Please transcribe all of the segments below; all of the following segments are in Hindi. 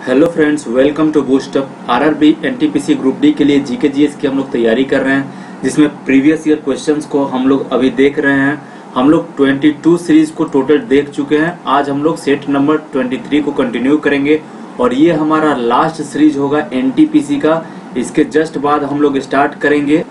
Hello friends, welcome to boost up. RRB NTPC group D के लिए जीके जीएस की हम लोग तैयारी कर रहे हैं, जिसमें प्रीवियस ईयर क्वेश्चंस को हम लोग अभी देख रहे हैं। हम लोग 22 सीरीज को टोटल देख चुके हैं। आज हम लोग सेट नंबर 23 को कंटिन्यू करेंगे और ये हमारा लास्ट सीरीज होगा एनटीपीसी का। इसके जस्ट बाद हम लोग स्टार्ट करेंगे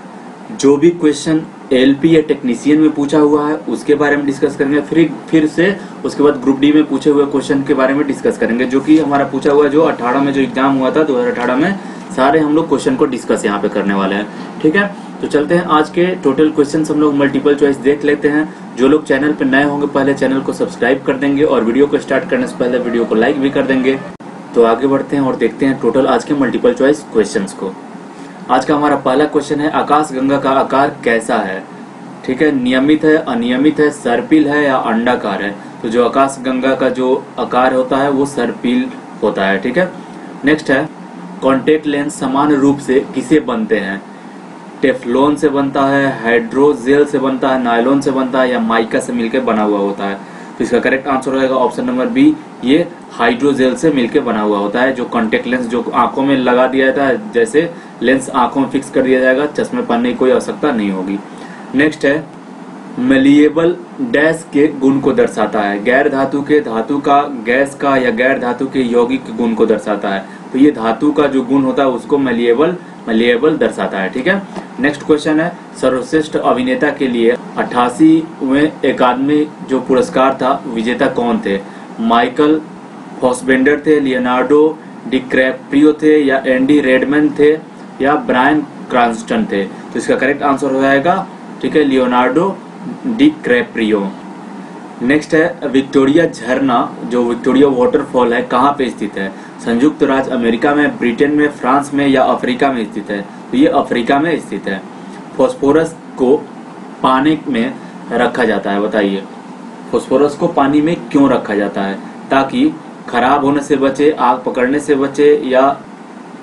जो भी क्वेश्चन एलपी या टेक्नीशियन में पूछा हुआ है उसके बारे में डिस्कस करेंगे। फिर से उसके बाद ग्रुप डी में पूछे हुए क्वेश्चन के बारे में डिस्कस करेंगे, जो कि हमारा पूछा हुआ जो 18 में जो एग्जाम हुआ था 2018 में, सारे हम लोग क्वेश्चन को डिस्कस यहाँ पे करने वाले हैं। ठीक है, तो चलते हैं। आज के टोटल क्वेश्चन हम लोग मल्टीपल चॉइस देख लेते हैं। जो लोग चैनल पर नए होंगे पहले चैनल को सब्सक्राइब कर देंगे और वीडियो को स्टार्ट करने से पहले वीडियो को लाइक भी कर देंगे। तो आगे बढ़ते हैं और देखते हैं टोटल आज के मल्टीपल चॉइस क्वेश्चन को। आज का हमारा पहला क्वेश्चन है, आकाश गंगा का आकार कैसा है? ठीक है, नियमित है, अनियमित है, सर्पिल है या अंडाकार है? तो जो आकाश गंगा का जो आकार होता है वो सर्पिल होता है। ठीक है, नेक्स्ट है, कॉन्टेक्ट लेंस समान रूप से किसे बनते हैं? टेफ्लॉन से बनता है, हाइड्रोजेल से बनता है, नायलॉन से बनता है या माइका से मिलकर बना हुआ होता है? तो इसका करेक्ट आंसर रहेगा ऑप्शन नंबर बी, ये हाइड्रोजेल से मिलकर बना हुआ होता है। जो कॉन्टेक्ट लेंस जो आंखों में लगा दिया जाता है, जैसे लेंस आंखों में फिक्स कर दिया जाएगा, चश्मे पहनने की कोई आवश्यकता नहीं होगी। नेक्स्ट है, मलिएबल डैश के गुण को दर्शाता है? गैर धातु के, धातु का, गैस का या गैर धातु के यौगिक गुण को दर्शाता है? तो ये धातु का जो गुण होता है उसको मलिएबल दर्शाता है। ठीक है, नेक्स्ट क्वेश्चन है, सर्वश्रेष्ठ अभिनेता के लिए 88वें अकादमी जो पुरस्कार था विजेता कौन थे? माइकल फॉसबेंडर थे, लियोनार्डो डिकैप्रियो थे या एंडी रेडमैन थे या ब्रायन क्रैंस्टन थे? तो इसका करेक्ट आंसर हो जाएगा, ठीक है, लियोनार्डो डिकैप्रियो। नेक्स्ट है, विक्टोरिया झरना जो विक्टोरिया वाटरफॉल है कहाँ पे स्थित है? संयुक्त राज्य अमेरिका में, ब्रिटेन में, फ्रांस में या अफ्रीका में स्थित है? तो ये अफ्रीका में स्थित है। फास्फोरस को पानी में रखा जाता है, बताइए फास्फोरस को पानी में क्यों रखा जाता है? ताकि खराब होने से बचे, आग पकड़ने से बचे, या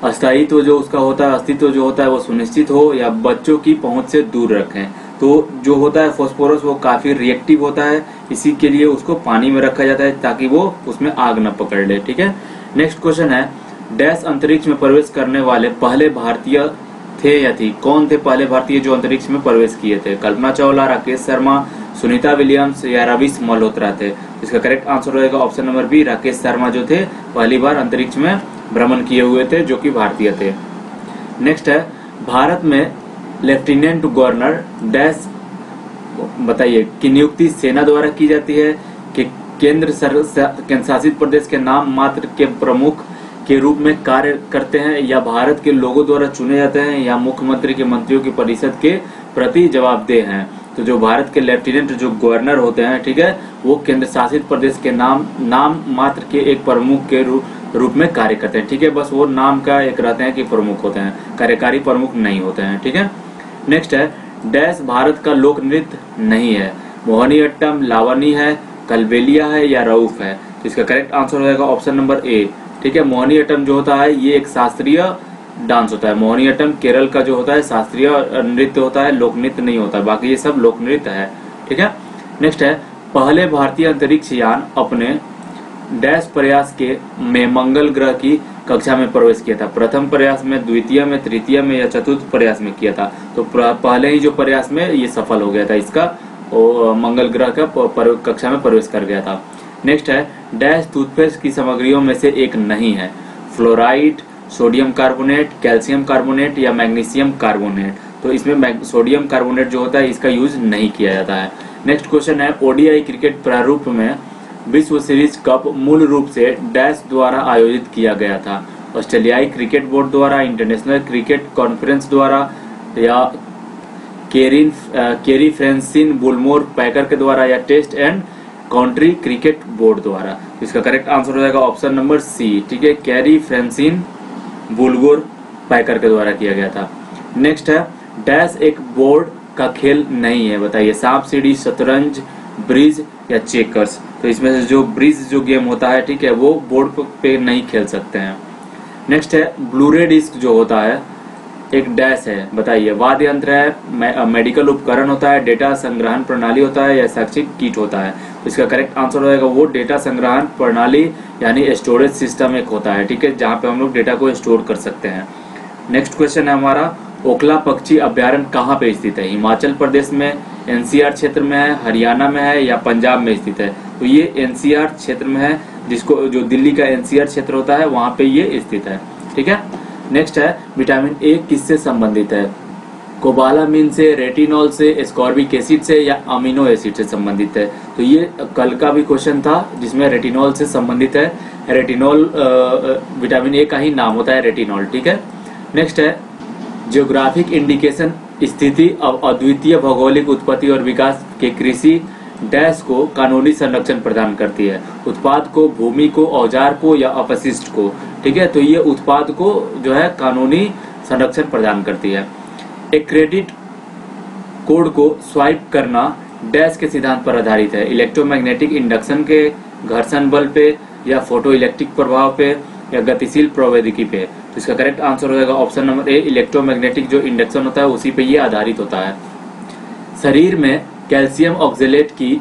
अस्थायित्व जो उसका होता है, अस्तित्व जो होता है वो सुनिश्चित हो, या बच्चों की पहुंच से दूर रखें। तो जो होता है फास्फोरस वो काफी रिएक्टिव होता है, इसी के लिए उसको पानी में रखा जाता है ताकि वो उसमें आग न पकड़ ले। ठीक है, नेक्स्ट क्वेश्चन है, डैश अंतरिक्ष में प्रवेश करने वाले पहले भारतीय थे या थी? कौन थे पहले भारतीय जो अंतरिक्ष में प्रवेश किए थे? कल्पना चावला, राकेश शर्मा, सुनीता विलियम्स या रवीश मल्होत्रा थे? इसका करेक्ट आंसर रहेगा option number B, Rakesh Sharma जो थे पहली बार अंतरिक्ष में भ्रमण किए हुए थे, जो कि भारतीय थे। नेक्स्ट है, भारत में लेफ्टिनेंट गवर्नर डैश बताइए की नियुक्ति सेना द्वारा की जाती है कि केंद्र शासित प्रदेश के नाम मात्र के प्रमुख के रूप में कार्य करते हैं, या भारत के लोगों द्वारा चुने जाते हैं, या मुख्यमंत्री के मंत्रियों की परिषद के प्रति जवाबदेह हैं? तो जो भारत के लेफ्टिनेंट जो गवर्नर होते हैं, ठीक है, वो केंद्र शासित प्रदेश के नाम मात्र के एक प्रमुख के रूप में कार्य करते हैं। ठीक है, बस वो नाम का एक रहते हैं कि प्रमुख होते हैं, कार्यकारी प्रमुख नहीं होते हैं। ठीक है, नेक्स्ट है, डैश भारत का लोक नृत्य नहीं है? मोहिनीअट्टम, लावनी है, कलबेलिया है या रऊफ है? तो इसका करेक्ट आंसर हो जाएगा ऑप्शन नंबर ए। ठीक है, मोहिनीअट्टम जो होता है ये एक शास्त्रीय डांस होता है। मोहिनीअट्टम केरल का जो होता है शास्त्रीय नृत्य होता है, लोक नृत्य नहीं होता, बाकी ये सब लोक नृत्य है। ठीक है, नेक्स्ट है, पहले भारतीय अंतरिक्ष यान अपने डैश प्रयास में मंगल ग्रह की कक्षा में प्रवेश किया था? प्रथम प्रयास में, द्वितीय में, तृतीय में या चतुर्थ प्रयास में किया था? तो पहले ही जो प्रयास में ये सफल हो गया था, इसका मंगल ग्रह का कक्षा में प्रवेश कर गया था। नेक्स्ट है, डैश टूथपेस्ट की सामग्रियों में से एक नहीं है? Fluoride, sodium carbonate, calcium carbonate या मैग्नीशियम कार्बोनेट? तो इसमें सोडियम कार्बोनेट जो होता है इसका यूज नहीं किया जाता है। नेक्स्ट क्वेश्चन है, ओडीआई क्रिकेट प्रारूप में विश्व सीरीज कप मूल रूप से डैश द्वारा आयोजित किया गया था? ऑस्ट्रेलियाई क्रिकेट बोर्ड द्वारा, इंटरनेशनल क्रिकेट कॉन्फ्रेंस द्वारा या केरी फ्रेंसिन बुलमोर पैकर के द्वारा या test and country cricket board द्वारा? इसका करेक्ट आंसर हो जाएगा ऑप्शन नंबर सी। ठीक है, केरी फ्रेंसिन बुलमोर पैकर के द्वारा किया गया था। नेक्स्ट है, डैश एक बोर्ड का खेल नहीं है? बताइए, सांप सीढ़ी, शतरंज, ब्रिज या चेकर्स? तो इसमें से जो ब्रिज जो गेम होता है, ठीक है, वो बोर्ड पे नहीं खेल सकते हैं। नेक्स्ट है, ब्लूरे डिस्क जो होता है एक डैश है? बताइए, वाद्य यंत्र है, मेडिकल उपकरण होता है, डेटा संग्रहण प्रणाली होता है या शैक्षिक किट होता है? तो इसका करेक्ट आंसर हो जाएगा वो डेटा संग्रहण प्रणाली यानी स्टोरेज सिस्टम एक होता है, ठीक है, जहाँ पे हम लोग डेटा को स्टोर कर सकते हैं। नेक्स्ट क्वेश्चन है हमारा, ओखला पक्षी अभ्यारण्य कहाँ पे स्थित है? हिमाचल प्रदेश में, एनसीआर क्षेत्र में है, हरियाणा में है या पंजाब में स्थित है? तो ये एनसीआर क्षेत्र में है, जिसको जो दिल्ली का एनसीआर क्षेत्र होता है वहां पे ये स्थित है, ठीक है। नेक्स्ट है, विटामिन ए किससे संबंधित है? कोबालामिन से, रेटिनॉल से, एस्कॉर्बिक एसिड से या अमीनो एसिड से संबंधित है? तो ये कल का भी क्वेश्चन था जिसमें रेटिनॉल से संबंधित है। रेटिनॉल विटामिन ए का ही नाम होता है रेटिनॉल, ठीक है। नेक्स्ट है, जियोग्राफिक इंडिकेशन स्थिति अद्वितीय भौगोलिक उत्पत्ति और विकास के कृषि डैश को कानूनी संरक्षण प्रदान करती है? उत्पाद को, भूमि को, औजार को या अपशिष्ट को? ठीक है, तो ये उत्पाद को जो है कानूनी संरक्षण प्रदान करती है। एक क्रेडिट कोड को स्वाइप करना डैश के सिद्धांत पर आधारित है? इलेक्ट्रोमैग्नेटिक इंडक्शन के, घर्षण बल पे या फोटो इलेक्ट्रिक प्रभाव पे या गतिशील प्रौद्योगिकी पे? तो इसका करेक्ट आंसर हो जाएगा ऑप्शन नंबर ए, इलेक्ट्रोमैग्नेटिक जो इंडक्शन होता है उसी पे ये आधारित होता है। शरीर में कैल्शियम ऑक्जेलेट की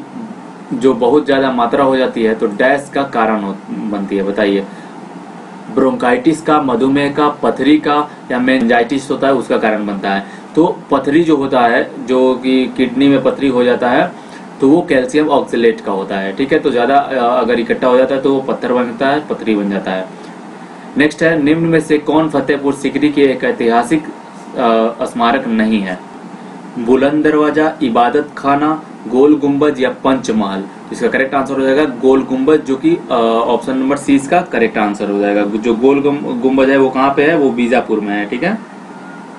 जो बहुत ज्यादा मात्रा हो जाती है तो डैश का कारण बनती है, बताइए? ब्रोंकाइटिस का, मधुमेह का, पथरी का या मेनिंजाइटिस होता है उसका कारण बनता है? तो पथरी जो होता है, जो कि किडनी में पथरी हो जाता है, तो वो कैल्शियम ऑक्जेलेट का होता है, ठीक है। तो ज्यादा अगर इकट्ठा हो जाता है तो वो पत्थर बनता है, पथरी बन जाता है। नेक्स्ट है, निम्न में से कौन फतेहपुर सीकरी के एक ऐतिहासिक स्मारक नहीं है? बुलंद दरवाजा, इबादत खाना, गोल गुंबज या पंचमहल? तो इसका करेक्ट आंसर हो जाएगा गोल गुंबज, जो कि ऑप्शन नंबर सी इसका करेक्ट आंसर हो जाएगा। जो गोल गुंबज है वो कहाँ पे है? वो बीजापुर में है, ठीक है,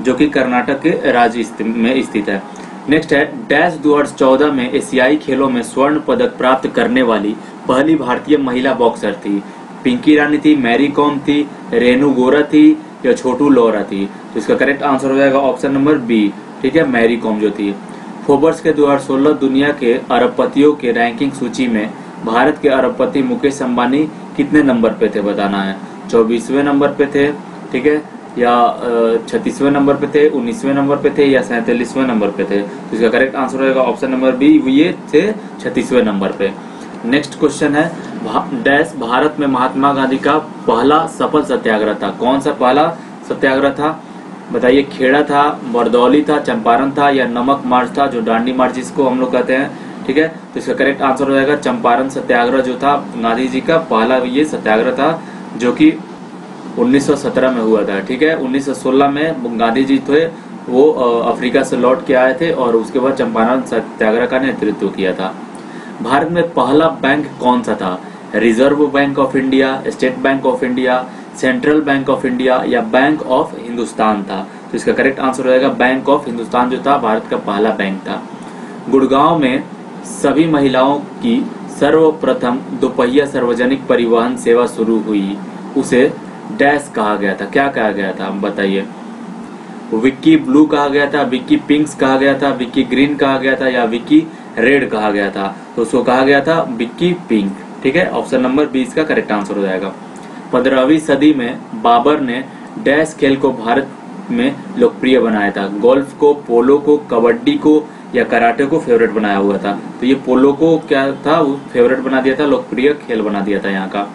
जो कि कर्नाटक के राज्य में स्थित है। नेक्स्ट है, डैश 2014 में एशियाई खेलों में स्वर्ण पदक प्राप्त करने वाली पहली भारतीय महिला बॉक्सर थी? पिंकी रानी थी, मैरी कॉम थी, रेनू गोरा थी या छोटू लोरा थी? तो इसका करेक्ट आंसर हो जाएगा ऑप्शन नंबर बी, ठीक है, मैरी कॉम जो थी। फोर्ब्स के 2016 दुनिया के अरबपतियों के रैंकिंग सूची में भारत के अरबपति मुकेश अंबानी कितने नंबर पे थे? बताना है। 24वें नंबर पे थे, ठीक है, या 36वें नंबर पे थे, 19वें नंबर पे थे या 47वें नंबर पे थे? तो इसका करेक्ट आंसर रहेगा ऑप्शन नंबर बी, ये थे 36वें नंबर पे। नेक्स्ट क्वेश्चन है, डैश भारत में महात्मा गांधी का पहला सफल सत्याग्रह था? कौन सा पहला सत्याग्रह था? बताइए। खेड़ा था, बरदौली था, चंपारण था या नमक मार्च था, जो डांडी मार्च जिसको हम लोग कहते हैं, ठीक है। तो इसका करेक्ट आंसर हो जाएगा चंपारण सत्याग्रह जो था गांधी जी का पहला ये सत्याग्रह था, जो कि 1917 में हुआ था, ठीक है। 1916 में गांधी जी थे वो अफ्रीका से लौट के आए थे और उसके बाद चंपारण सत्याग्रह का नेतृत्व किया था। भारत में पहला बैंक कौन सा था? Reserve bank of India, state bank of India, central bank of India या बैंक ऑफ हिंदुस्तान था? तो इसका करेक्ट आंसर हो जाएगा बैंक ऑफ हिंदुस्तान जो था भारत का पहला बैंक था। गुड़गांव में सभी महिलाओं की सर्वप्रथम दोपहिया सार्वजनिक परिवहन सेवा शुरू हुई, उसे डैश कहा गया था? क्या कहा गया था, बताइए? विक्की ब्लू कहा गया था, विक्की पिंक्स कहा गया था, विक्की ग्रीन कहा गया था या विक्की रेड कहा गया था? तो उसको कहा गया था विक्की पिंक, ठीक है। ऑप्शन नंबर 20 का करेक्ट आंसर हो जाएगा। 15वीं सदी में बाबर ने डैश खेल को भारत में लोकप्रिय बनाया था? गोल्फ को, पोलो को, कबड्डी को या कराटे को फेवरेट बनाया हुआ था? तो ये पोलो को क्या था, वो फेवरेट बना दिया था, लोकप्रिय खेल बना दिया था यहाँ का।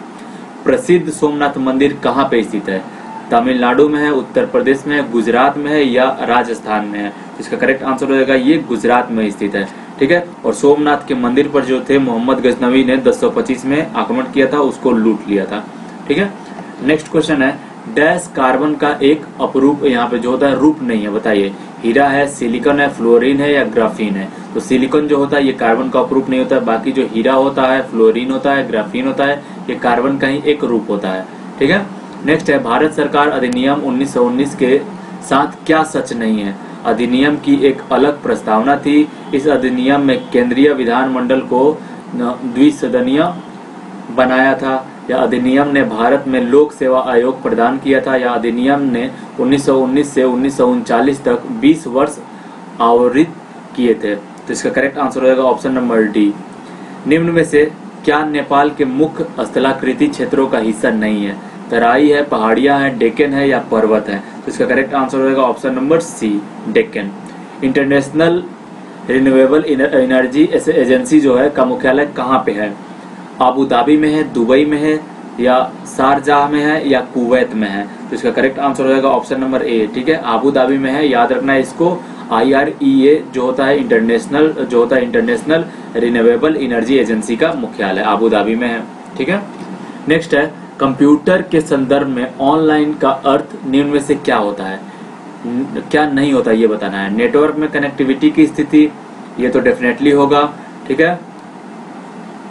प्रसिद्ध सोमनाथ मंदिर कहाँ पे स्थित है? तमिलनाडु में है, उत्तर प्रदेश में है, गुजरात में है या राजस्थान में है? तो इसका करेक्ट आंसर हो जाएगा ये गुजरात में स्थित है, ठीक है। और सोमनाथ के मंदिर पर जो थे मोहम्मद गजनवी ने 1025 में आक्रमण किया था, उसको लूट लिया था, ठीक है। नेक्स्ट क्वेश्चन है, डैश कार्बन का एक अपरूप यहाँ पे जो होता है रूप नहीं है, बताइए? हीरा है, सिलिकॉन है, फ्लोरीन है या ग्राफीन है? तो सिलिकॉन जो होता है ये कार्बन का अपरूप नहीं होता है, बाकी जो हीरा होता है, फ्लोरीन होता है, ग्राफीन होता है, ये कार्बन का ही एक रूप होता है, ठीक है। नेक्स्ट है, भारत सरकार अधिनियम 1919 के साथ क्या सच नहीं है? अधिनियम की एक अलग प्रस्तावना थी, इस अधिनियम में केंद्रीय विधानमंडल को द्विसदनीय बनाया था, या अधिनियम ने भारत में लोक सेवा आयोग प्रदान किया था, या अधिनियम ने 1919 से 1939 तक 20 वर्ष आवरित किए थे? तो इसका करेक्ट आंसर हो जाएगा ऑप्शन नंबर डी। निम्न में से क्या नेपाल के मुख्य स्थलाकृति क्षेत्रों का हिस्सा नहीं है? तराई है, पहाड़ियां है, डेक्कन है या पर्वत है? तो इसका करेक्ट आंसर हो जाएगा option number C, Deccan. International renewable energy agency जो है का मुख्यालय कहाँ पे है? अबू धाबी में है, दुबई में है, या शारजाह में है, या कुवैत में है? तो इसका करेक्ट आंसर हो जाएगा ऑप्शन नंबर ए। ठीक है, अबू धाबी में है, याद रखना है इसको। IREA जो होता है इंटरनेशनल रिन्यूएबल एनर्जी एजेंसी का मुख्यालय अबू धाबी में है। ठीक है, नेक्स्ट है कंप्यूटर के संदर्भ में ऑनलाइन का अर्थ निम्न में से क्या होता है? क्या नहीं होता ये बताना है। नेटवर्क में कनेक्टिविटी की स्थिति, ये तो डेफिनेटली होगा। ठीक है,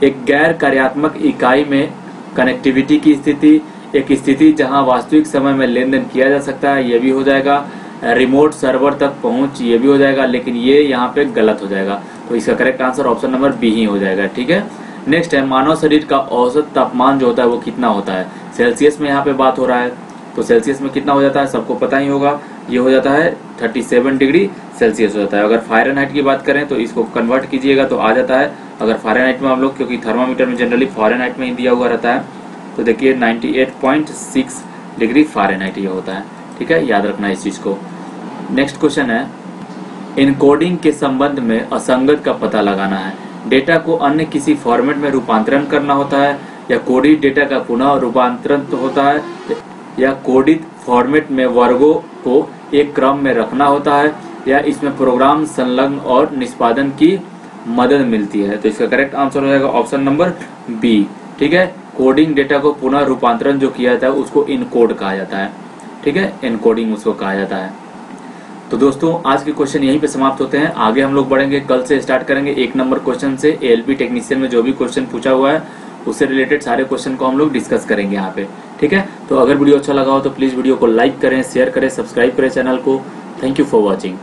एक गैर कार्यात्मक इकाई में कनेक्टिविटी की स्थिति, एक स्थिति जहां वास्तविक समय में लेन देन किया जा सकता है, ये भी हो जाएगा। रिमोट सर्वर तक पहुंच, ये भी हो जाएगा, लेकिन ये यहाँ पे गलत हो जाएगा। तो इसका correct answer option number B ही हो जाएगा। ठीक है, नेक्स्ट है मानव शरीर का औसत तापमान जो होता है वो कितना होता है? सेल्सियस में यहाँ पे बात हो रहा है, तो सेल्सियस में कितना हो जाता है सबको पता ही होगा, ये हो जाता है 37 डिग्री सेल्सियस हो जाता है। अगर फ़ारेनहाइट की बात करें तो इसको कन्वर्ट कीजिएगा तो आ जाता है, अगर फ़ारेनहाइट में हम लोग, क्योंकि थर्मामीटर में जनरली फ़ारेनहाइट में ही दिया हुआ रहता है, तो देखिए 98.6 डिग्री फ़ारेनहाइट ये होता है। ठीक है, याद रखना इस चीज़ को। नेक्स्ट क्वेश्चन है इनकोडिंग के संबंध में असंगत का पता लगाना है। डेटा को अन्य किसी फॉर्मेट में रूपांतरण करना होता है, या कोडित डेटा का पुनः रूपांतरण होता है, या कोडित फॉर्मेट में वर्गों को एक क्रम में रखना होता है, या इसमें प्रोग्राम संलग्न और निष्पादन की मदद मिलती है। तो इसका करेक्ट आंसर हो जाएगा ऑप्शन नंबर बी। ठीक है, कोडिंग डेटा को पुनः रूपांतरण जो किया जाता है उसको इनकोड कहा जाता है। ठीक है, इनकोडिंग उसको कहा जाता है। तो दोस्तों आज के क्वेश्चन यहीं पे समाप्त होते हैं। आगे हम लोग बढ़ेंगे, कल से स्टार्ट करेंगे 1 नंबर क्वेश्चन से। ALP टेक्नीशियन में जो भी क्वेश्चन पूछा हुआ है उससे रिलेटेड सारे क्वेश्चन को हम लोग डिस्कस करेंगे यहाँ पे। ठीक है, तो अगर वीडियो अच्छा लगा हो तो प्लीज वीडियो को लाइक करें, शेयर करें, सब्सक्राइब करें चैनल को। Thank you for watching.